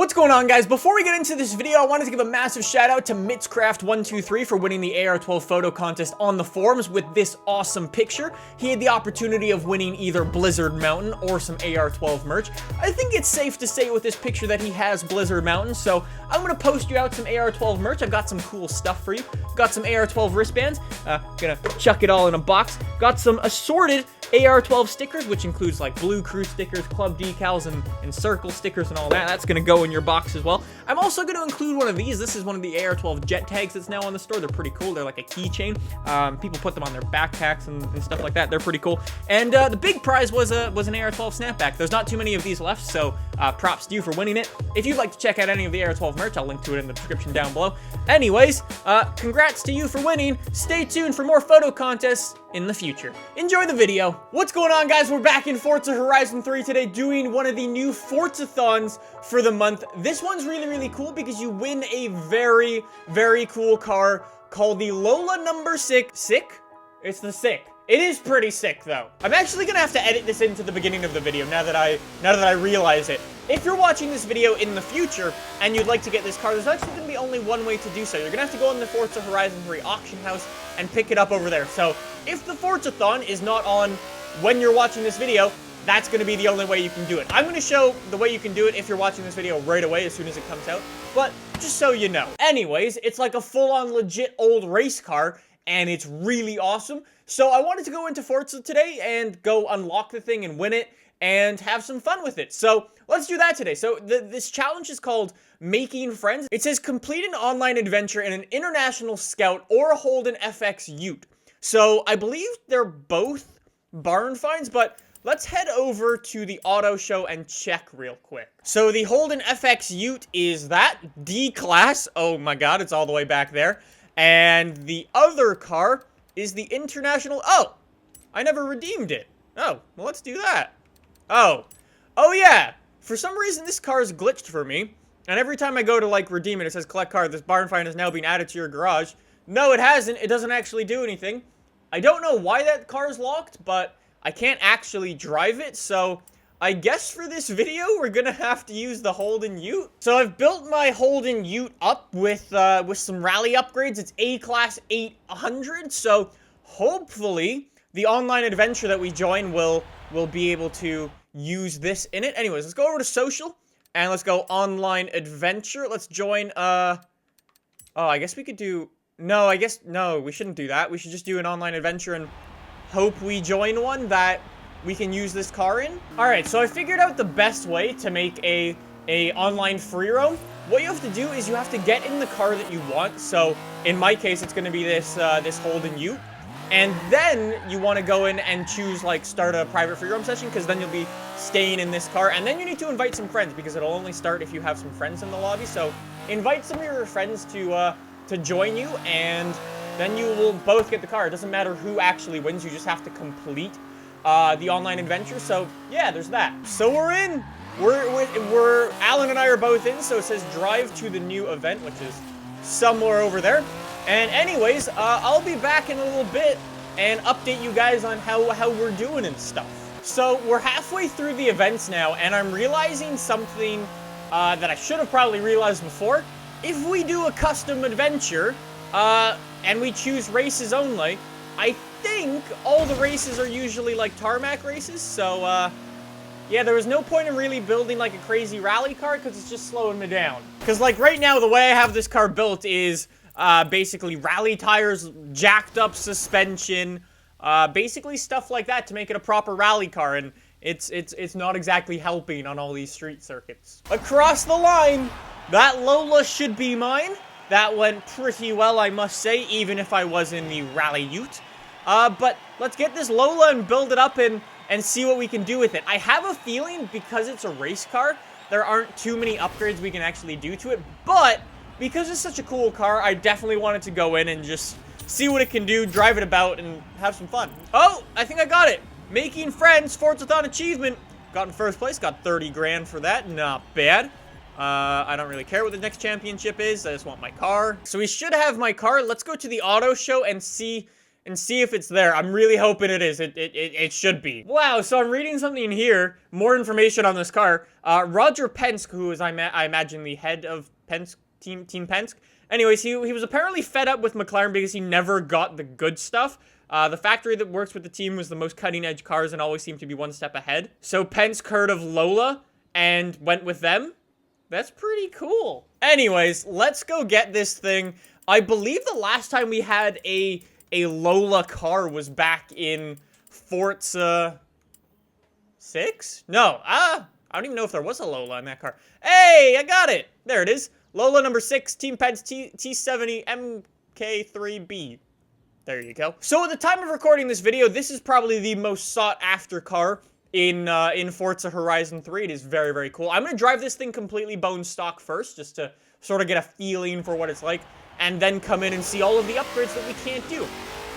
What's going on, guys? Before we get into this video, I wanted to give a massive shout out to Mitscraft123 for winning the AR12 photo contest on the forums with this awesome picture. He had the opportunity of winning either Blizzard Mountain or some AR12 merch. I think it's safe to say with this picture that he has Blizzard Mountain, so I'm gonna post you out some AR12 merch. I've got some cool stuff for you. Got some AR12 wristbands. Gonna chuck it all in a box. Got some assorted AR12 stickers, which includes like blue crew stickers, club decals, and circle stickers and all that. That's gonna go in your box as well. I'm also gonna include one of these. This is one of the AR12 jet tags that's now on the store. They're pretty cool. They're like a keychain. People put them on their backpacks and stuff like that. They're pretty cool. And the big prize was an AR12 snapback. There's not too many of these left, so props to you for winning it. If you'd like to check out any of the AR12 merch, I'll link to it in the description down below. Anyways, congrats to you for winning. Stay tuned for more photo contests in the future. Enjoy the video. What's going on, guys? We're back in Forza Horizon 3 today doing one of the new Forzathons for the month. This one's really cool because you win a very cool car called the Lola number 6. Sick? It's the sick. It is pretty sick, though. I'm actually gonna have to edit this into the beginning of the video now that I realize it. If you're watching this video in the future and you'd like to get this car, there's actually gonna be only one way to do so. You're gonna have to go in the Forza Horizon 3 auction house and pick it up over there. So if the Forzathon is not on when you're watching this video, that's gonna be the only way you can do it. I'm gonna show the way you can do it if you're watching this video right away as soon as it comes out, but just so you know. Anyways, it's like a full-on legit old race car, and it's really awesome. So I wanted to go into Forza today and go unlock the thing and win it and have some fun with it. So let's do that today. So this challenge is called Making Friends. It says complete an online adventure in an International Scout or a Holden FX Ute. So I believe they're both barn finds, but let's head over to the auto show and check real quick. So the Holden FX Ute is that D-Class. Oh my god, it's all the way back there. And the other car is the International... Oh! I never redeemed it. Oh, well, let's do that. Oh yeah! For some reason, this car is glitched for me. And every time I go to, like, redeem it, it says collect car. This barn find is now being added to your garage. No, it hasn't. It doesn't actually do anything. I don't know why that car is locked, but I can't actually drive it, so I guess for this video, we're gonna have to use the Holden Ute. So I've built my Holden Ute up with some rally upgrades. It's A-Class 800, so hopefully the online adventure that we join will be able to use this in it. Anyways, let's go over to social, and let's go online adventure. Let's join, oh, I guess we could do, no, we shouldn't do that. We should just do an online adventure and hope we join one that we can use this car in. Alright, so I figured out the best way to make a online free roam. What you have to do is you have to get in the car that you want. So in my case, it's gonna be this this Holden Ute. And then you want to go in and choose, like, start a private free roam session, because then you'll be staying in this car. And then you need to invite some friends, because it'll only start if you have some friends in the lobby. So invite some of your friends to join you, and then you will both get the car. It doesn't matter who actually wins, you just have to complete the online adventure. So yeah, there's that. So we're in. We're Alan and I are both in. So it says drive to the new event, which is somewhere over there. And anyways, I'll be back in a little bit and update you guys on how we're doing and stuff. So we're halfway through the events now, and I'm realizing something that I should have probably realized before. If we do a custom adventure and we choose races only, I think all the races are usually like tarmac races. So yeah, there was no point in really building like a crazy rally car, because it's just slowing me down. Because like right now, the way I have this car built is basically rally tires, jacked up suspension, basically stuff like that to make it a proper rally car, and it's not exactly helping on all these street circuits. Across the line, that Lola should be mine. That went pretty well, I must say, even if I was in the rally Ute. But let's get this Lola and build it up and see what we can do with it. I have a feeling, because it's a race car, there aren't too many upgrades we can actually do to it, but because it's such a cool car, I definitely wanted to go in and just see what it can do, drive it about, and have some fun. Oh, I think I got it. Making Friends, Forzathon achievement. Got in first place, got 30 grand for that, not bad. I don't really care what the next championship is, I just want my car. So we should have my car. Let's go to the auto show and see and see if it's there. I'm really hoping it is. It should be. Wow, so I'm reading something here. More information on this car. Roger Penske, who is, I imagine, the head of Penske, Team Penske. Anyways, he was apparently fed up with McLaren because he never got the good stuff. The factory that works with the team was the most cutting-edge cars and always seemed to be one step ahead. So Penske heard of Lola and went with them. That's pretty cool. Anyways, let's go get this thing. I believe the last time we had a Lola car was back in Forza 6? No, I don't even know if there was a Lola in that car. Hey, I got it. There it is. Lola number 6, Team Penske T70 MK3B. There you go. So at the time of recording this video, this is probably the most sought after car in Forza Horizon 3. It is very, very cool. I'm going to drive this thing completely bone stock first, just to sort of get a feeling for what it's like, and then come in and see all of the upgrades that we can't do.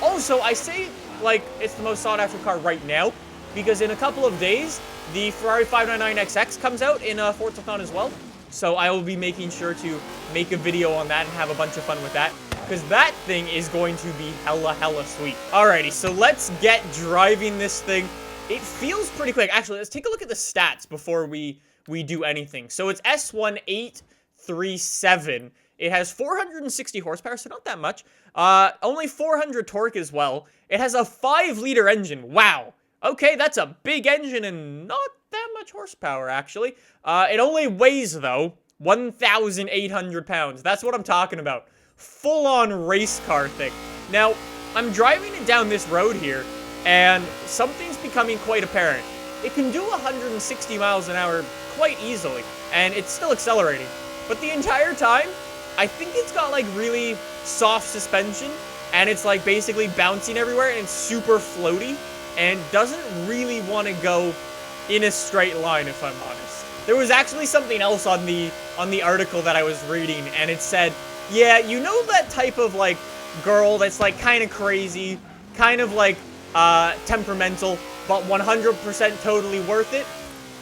Also, I say, like, it's the most sought after car right now, because in a couple of days, the Ferrari 599XX comes out in Forzathon as well. So I will be making sure to make a video on that and have a bunch of fun with that, because that thing is going to be hella sweet. Alrighty, so let's get driving this thing. It feels pretty quick. Actually, let's take a look at the stats before we do anything. So it's S1837. It has 460 horsepower, so not that much. Only 400 torque as well. It has a 5-liter engine. Wow. Okay, that's a big engine and not that much horsepower, actually. It only weighs, though, 1,800 pounds. That's what I'm talking about. Full-on race car thing. Now, I'm driving it down this road here, and something's becoming quite apparent. It can do 160 miles an hour quite easily, and it's still accelerating. But the entire time, I think it's got, like, really soft suspension, and it's, like, basically bouncing everywhere, and it's super floaty, and doesn't really want to go in a straight line, if I'm honest. There was actually something else on the article that I was reading, and it said, yeah, you know that type of, like, girl that's, like, kind of crazy, kind of, like, temperamental, but 100% totally worth it?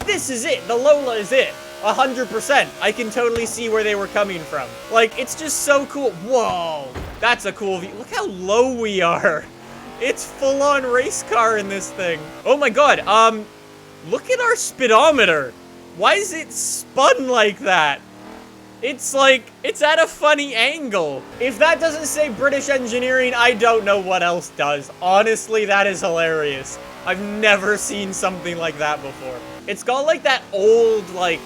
This is it. The Lola is it. 100%. I can totally see where they were coming from. Like, it's just so cool. Whoa. That's a cool view. Look how low we are. It's full-on race car in this thing. Oh my god. Look at our speedometer. Why is it spun like that? It's like, it's at a funny angle. If that doesn't say British engineering, I don't know what else does. Honestly, that is hilarious. I've never seen something like that before. It's got like that old, like,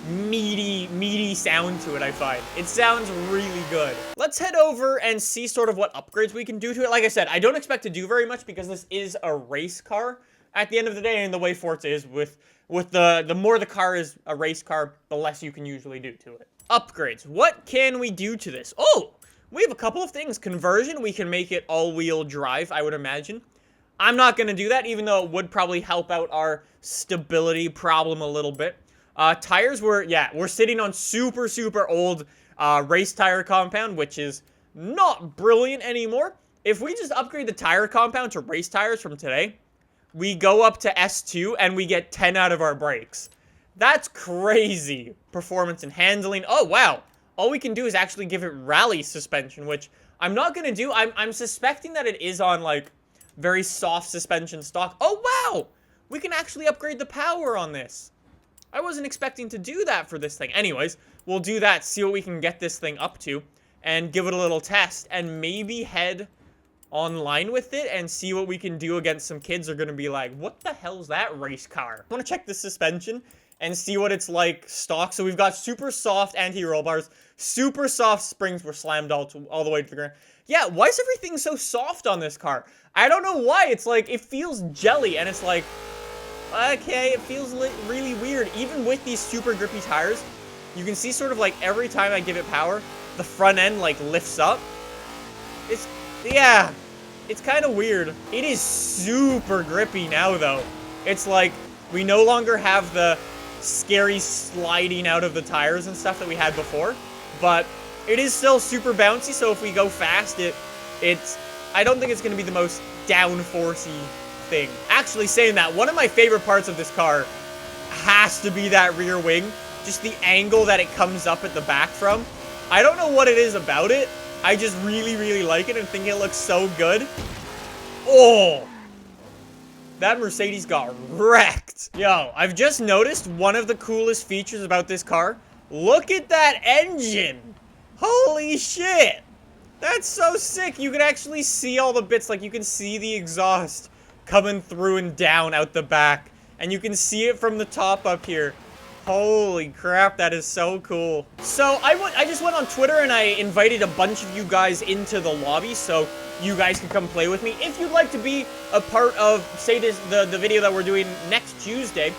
meaty sound to it, I find. It sounds really good. Let's head over and see sort of what upgrades we can do to it. Like I said, I don't expect to do very much because this is a race car at the end of the day, and the way Forza is with the more the car is a race car, the less you can usually do to it. Upgrades. What can we do to this? Oh, we have a couple of things. Conversion, we can make it all-wheel drive, I would imagine. I'm not going to do that, even though it would probably help out our stability problem a little bit. Tires, we're sitting on super old race tire compound, which is not brilliant anymore. If we just upgrade the tire compound to race tires from today, we go up to S2 and we get 10 out of our brakes. That's crazy. Performance and handling. Oh, wow. All we can do is actually give it rally suspension, which I'm not going to do. I'm suspecting that it is on, like, very soft suspension stock. Oh, wow. We can actually upgrade the power on this. I wasn't expecting to do that for this thing. Anyways, we'll do that, see what we can get this thing up to, and give it a little test, and maybe head online with it and see what we can do against some kids who are going to be like, what the hell's that race car? I want to check the suspension and see what it's like stock. So we've got super soft anti-roll bars, super soft springs were slammed all the way to the ground. Yeah, why is everything so soft on this car? I don't know why. It's like, it feels jelly, and it's like, okay, it feels really weird. Even with these super grippy tires, you can see sort of like every time I give it power, the front end like lifts up. Yeah, it's kind of weird. It is super grippy now, though. It's like, we no longer have the scary sliding out of the tires and stuff that we had before, but it is still super bouncy, so if we go fast, I don't think it's going to be the most downforcey thing. Actually, saying that, one of my favorite parts of this car has to be that rear wing. Just the angle that it comes up at the back from. I don't know what it is about it. I just really like it and think it looks so good. Oh! That Mercedes got wrecked. Yo, I've just noticed one of the coolest features about this car. Look at that engine. Holy shit. That's so sick. You can actually see all the bits. Like, you can see the exhaust coming through and down out the back. And you can see it from the top up here. Holy crap, that is so cool. So, I just went on Twitter and I invited a bunch of you guys into the lobby so you guys can come play with me. If you'd like to be a part of, say, the video that we're doing next Tuesday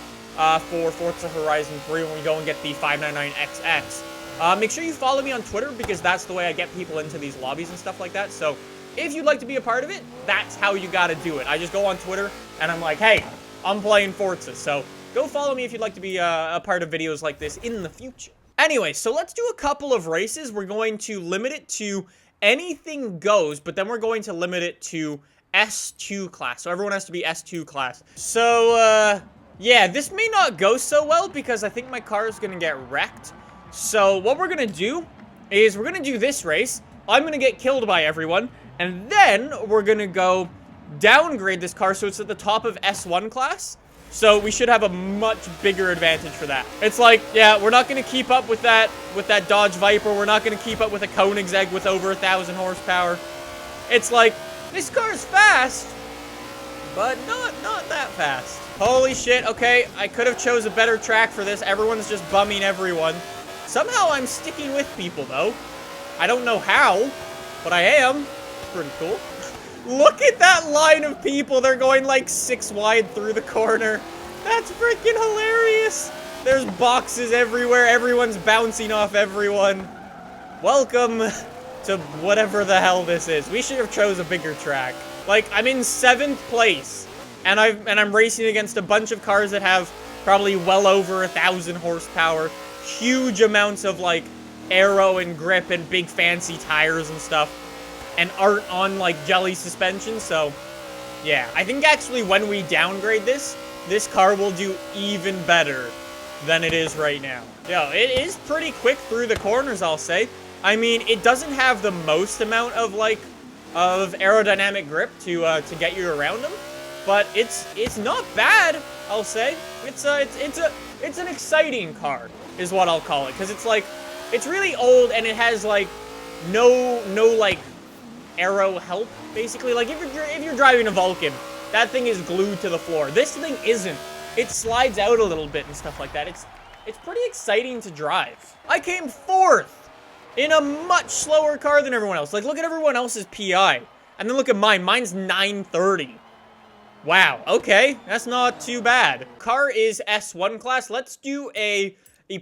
for Forza Horizon 3 when we go and get the 599XX, make sure you follow me on Twitter because that's the way I get people into these lobbies and stuff like that. So, if you'd like to be a part of it, that's how you gotta do it. I just go on Twitter and I'm like, hey, I'm playing Forza, so go follow me if you'd like to be a part of videos like this in the future. Anyway, so let's do a couple of races. We're going to limit it to anything goes, but then we're going to limit it to S2 class. So everyone has to be S2 class. So, yeah, this may not go so well because I think my car is going to get wrecked. So what we're going to do is we're going to do this race. I'm going to get killed by everyone. And then we're going to go downgrade this car so it's at the top of S1 class. So we should have a much bigger advantage for that. It's like, yeah, we're not going to keep up with that Dodge Viper. We're not going to keep up with a Koenigsegg with over 1,000 horsepower. It's like, this car is fast, but not that fast. Holy shit, okay, I could have chose a better track for this. Everyone's just bumming everyone. Somehow I'm sticking with people, though. I don't know how, but I am. Pretty cool. Look at that line of people. They're going like 6 wide through the corner. That's freaking hilarious. There's boxes everywhere. Everyone's bouncing off everyone. Welcome to whatever the hell this is. We should have chose a bigger track. Like, I'm in 7th place. And I'm racing against a bunch of cars that have probably well over 1,000 horsepower. Huge amounts of like aero and grip and big fancy tires and stuff. And aren't on, like, jelly suspension, so, yeah. I think, actually, when we downgrade this car will do even better than it is right now. Yo, it is pretty quick through the corners, I'll say. I mean, it doesn't have the most amount of, like, of aerodynamic grip to get you around them, but it's not bad, I'll say. It's an exciting car, is what I'll call it, because it's, like, it's really old, and it has, like, no, like, aero help, basically. Like, if you're driving a Vulcan, that thing is glued to the floor. This thing isn't. It slides out a little bit and stuff like that. It's pretty exciting to drive. I came 4th in a much slower car than everyone else. Like, look at everyone else's PI. And then look at mine. Mine's 930. Wow, okay. That's not too bad. Car is S1 class. Let's do a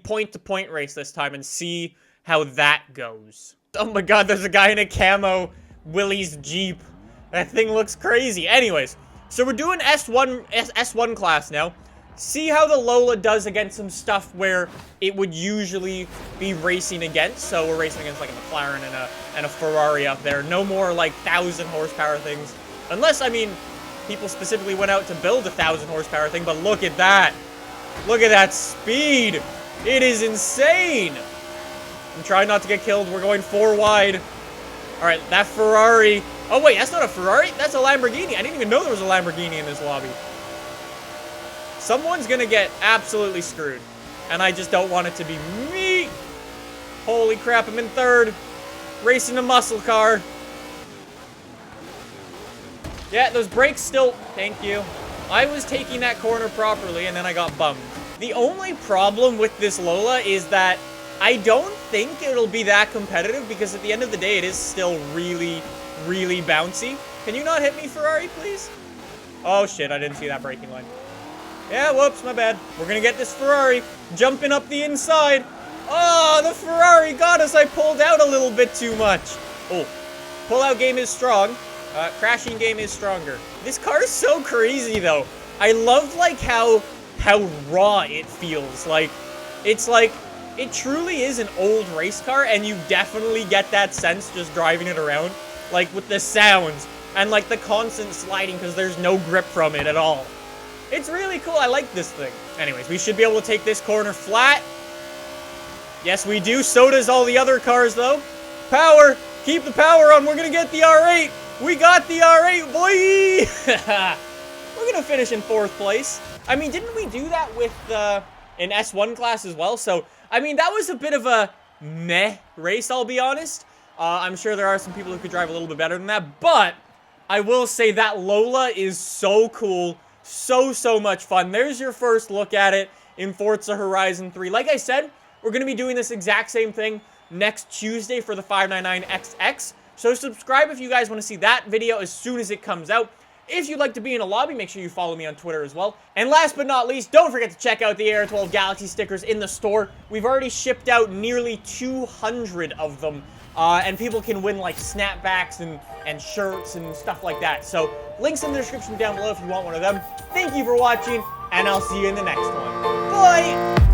point-to-point race this time and see how that goes. Oh my god, there's a guy in a camo Willie's Jeep. That thing looks crazy. Anyways, so we're doing S1 class now. See how the Lola does against some stuff where it would usually be racing against. So we're racing against like a McLaren and a Ferrari up there. No more like 1,000 horsepower things. Unless, I mean, people specifically went out to build a 1,000 horsepower thing. But look at that. Look at that speed. It is insane. I'm trying not to get killed. We're going 4 wide. Alright, that Ferrari... Oh, wait, that's not a Ferrari? That's a Lamborghini. I didn't even know there was a Lamborghini in this lobby. Someone's gonna get absolutely screwed. And I just don't want it to be me. Holy crap, I'm in 3rd. Racing a muscle car. Yeah, those brakes still... Thank you. I was taking that corner properly, and then I got bummed. The only problem with this Lola is that I don't think it'll be that competitive because at the end of the day, it is still really, really bouncy. Can you not hit me, Ferrari, please? Oh, shit, I didn't see that braking line. Yeah, whoops, my bad. We're gonna get this Ferrari jumping up the inside. Oh, the Ferrari got us. I pulled out a little bit too much. Oh, pull-out game is strong. Crashing game is stronger. This car is so crazy, though. I love, like, how raw it feels. Like, it's like... It truly is an old race car, and you definitely get that sense just driving it around. Like, with the sounds, and, like, the constant sliding, because there's no grip from it at all. It's really cool. I like this thing. Anyways, we should be able to take this corner flat. Yes, we do. So does all the other cars, though. Power! Keep the power on! We're gonna get the R8! We got the R8, boy! We're gonna finish in 4th place. I mean, didn't we do that with an S1 class as well? So, I mean, that was a bit of a meh race, I'll be honest. I'm sure there are some people who could drive a little bit better than that, but I will say that Lola is so cool, so much fun. There's your first look at it in Forza Horizon 3. Like I said, we're going to be doing this exact same thing next Tuesday for the 599XX. So subscribe if you guys want to see that video as soon as it comes out. If you'd like to be in a lobby, make sure you follow me on Twitter as well. And last but not least, don't forget to check out the AR12 Galaxy stickers in the store. We've already shipped out nearly 200 of them. And people can win, like, snapbacks and shirts and stuff like that. So, links in the description down below if you want one of them. Thank you for watching, and I'll see you in the next one. Bye!